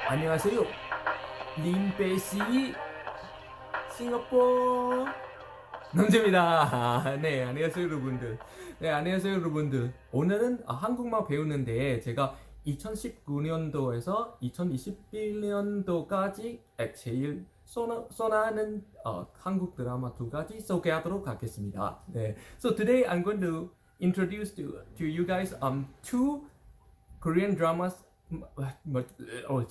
안녕하세요. 림베시 싱가포르 남자입니다. 네, 안녕하세요 여러분들. 네, 안녕하세요 여러분들. 오늘은 한국말 배우는데 제가 2019년도에서 2021년도까지 제일 선호하는 한국 드라마 두 가지 소개하도록 하겠습니다. 네, so today I'm going to introduce to you guys two Korean dramas. Oh,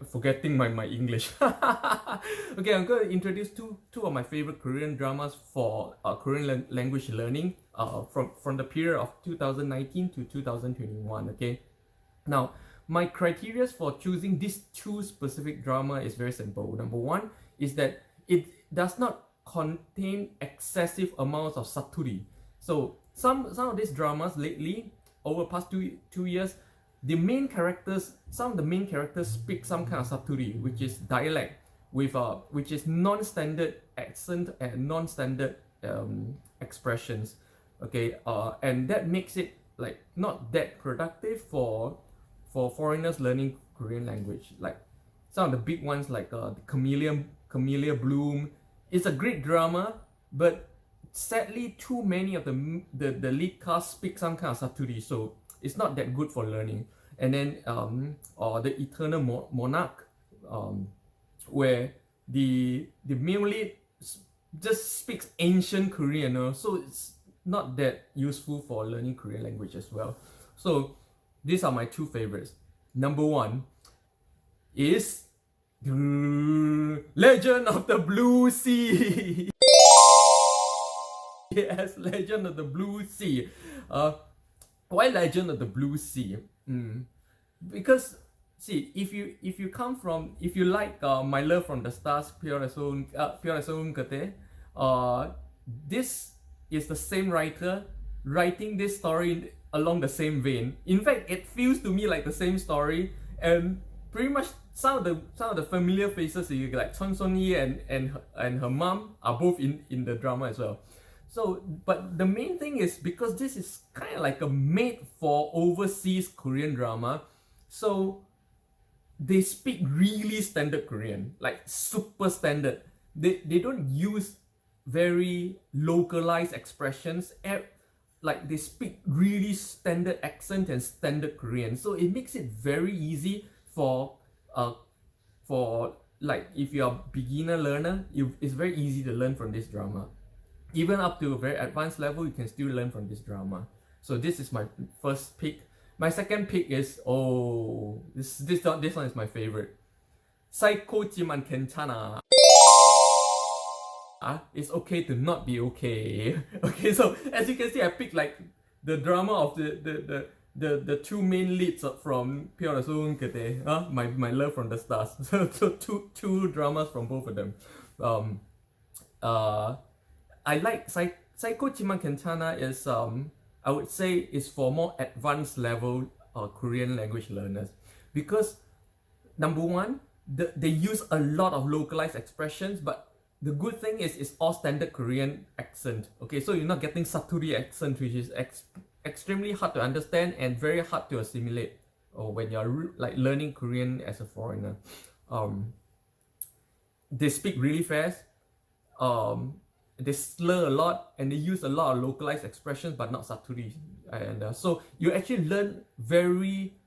forgetting my English. Okay, I'm going to introduce two of my favorite Korean dramas for Korean language learning from the period of 2019 to 2021. Okay, now my criteria for choosing these two specific drama is very simple. Number one is that it does not contain excessive amounts of saturi. So some of these dramas lately, over past two years, some of the main characters speak some kind of saturi, which is dialect with which is non-standard accent and non-standard expressions. Okay, and that makes it like not that productive for foreigners learning Korean language. Like some of the big ones, like the Camellia Bloom, it's a great drama, but sadly too many of the lead cast speak some kind of saturi, so it's not that good for learning. And then or the Eternal Monarch, where the male lead just speaks ancient Korean, so it's not that useful for learning Korean language as well. So these are my two favorites. Number one is Legend of the Blue Sea. Yes, Legend of the Blue Sea. Why Legend of the Blue Sea? Because see, if you like My Love from the Stars, Pure as Kate, this is the same writer writing this story along the same vein. In fact, it feels to me like the same story, and pretty much some of the familiar faces, like Chun Son Yi and her mom are both in the drama as well. So, but the main thing is because this is kind of like a made for overseas Korean drama, so they speak really standard Korean, like super standard. They don't use very localized expressions. Like they speak really standard accent and standard Korean, so it makes it very easy for like if you're a beginner learner, it's very easy to learn from this drama. Even up to a very advanced level, you can still learn from this drama. So this is my first pick. My second pick is this one is my favorite. Psycho지만 괜찮아. It's okay to not be okay. Okay, so as you can see, I picked like the drama of the two main leads from Pure as Kete, my Love from the Stars. So two dramas from both of them. I like Psycho지만 괜찮아 is I would say is for more advanced level Korean language learners, because number one, they use a lot of localized expressions, but the good thing is it's all standard Korean accent. Okay, so you're not getting saturi accent, which is extremely hard to understand and very hard to assimilate when you're like learning Korean as a foreigner. They speak really fast. They slur a lot and they use a lot of localized expressions, but not saturi. And so you actually learn very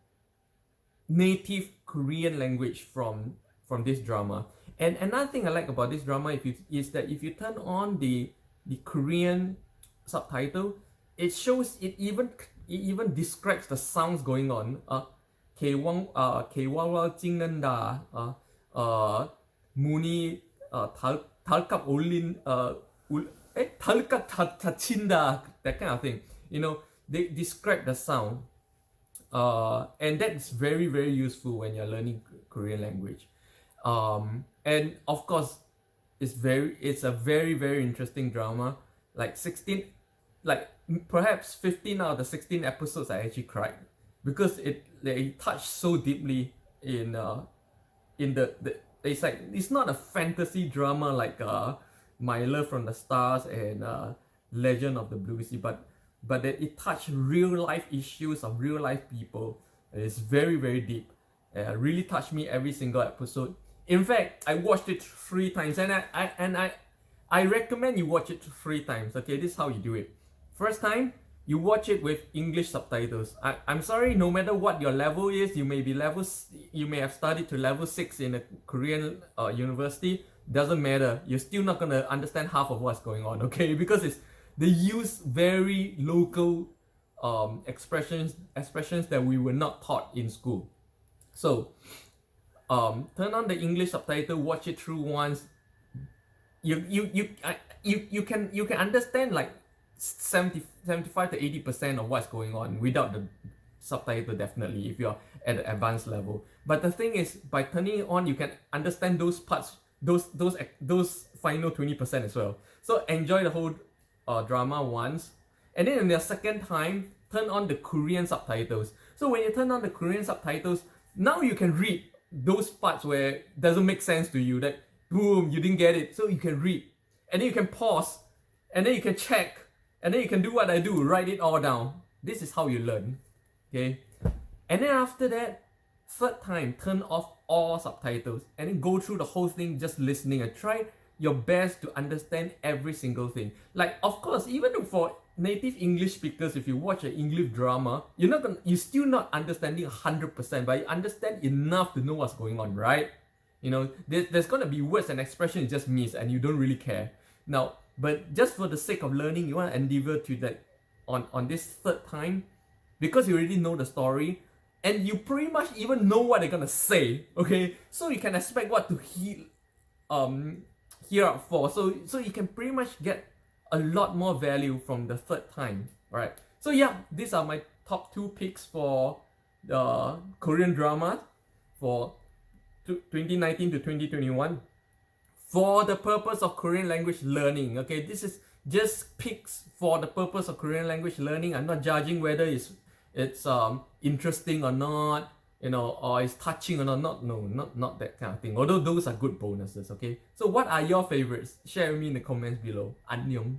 native Korean language from this drama. And another thing I like about this drama is that if you turn on the Korean subtitle, it shows it even describes the sounds going on. 개와와 찍는다. 문이 달값 올린 달값 다친다, that kind of thing. They describe the sound, and that's very very useful when you're learning Korean language. And of course, it's a very very interesting drama. Like perhaps 15 out of the 16 episodes I actually cried, because they touched so deeply in the it's not a fantasy drama like My Love from the Stars and Legend of the Blue Sea, but it touched real life issues of real life people. It's very very deep, Really touched me every single episode. In fact, I watched it 3 times, and I recommend you watch it 3 times. Okay, this is how you do it. First time, you watch it with English subtitles. I'm sorry, no matter what your level is, you may have studied to level 6 in a Korean university. Doesn't matter. You're still not gonna understand half of what's going on, okay? Because they use very local expressions that we were not taught in school. So turn on the English subtitle, watch it through once. You can understand like 75 to 80% of what's going on without the subtitle, definitely, if you're at an advanced level. But the thing is, by turning it on, you can understand those parts, those final 20% as well. So enjoy the whole drama once, and then in the second time, turn on the Korean subtitles. So when you turn on the Korean subtitles, now you can read those parts where it doesn't make sense to you, that boom, you didn't get it. So you can read, and then you can pause, and then you can check, and then you can do what I do, write it all down. This is how you learn, okay? And then after that, third time, turn off all subtitles, and then go through the whole thing just listening, and try your best to understand every single thing. Like, of course, even for native English speakers, if you watch an English drama, you're still not understanding 100%, but you understand enough to know what's going on, right? You know, there's gonna be words and expressions you just miss, and you don't really care. Now, but just for the sake of learning, you want to endeavor to that on this third time, because you already know the story, and you pretty much even know what they're gonna say, okay? So you can expect what to hear out for. So you can pretty much get a lot more value from the third time. Alright. So yeah, these are my top 2 picks for the Korean drama for 2019 to 2021. For the purpose of Korean language learning. Okay, this is just picks for the purpose of Korean language learning. I'm not judging whether it's interesting or not, you know, or it's touching or not. Not that kind of thing. Although those are good bonuses, okay? So what are your favorites? Share with me in the comments below. Annyeong.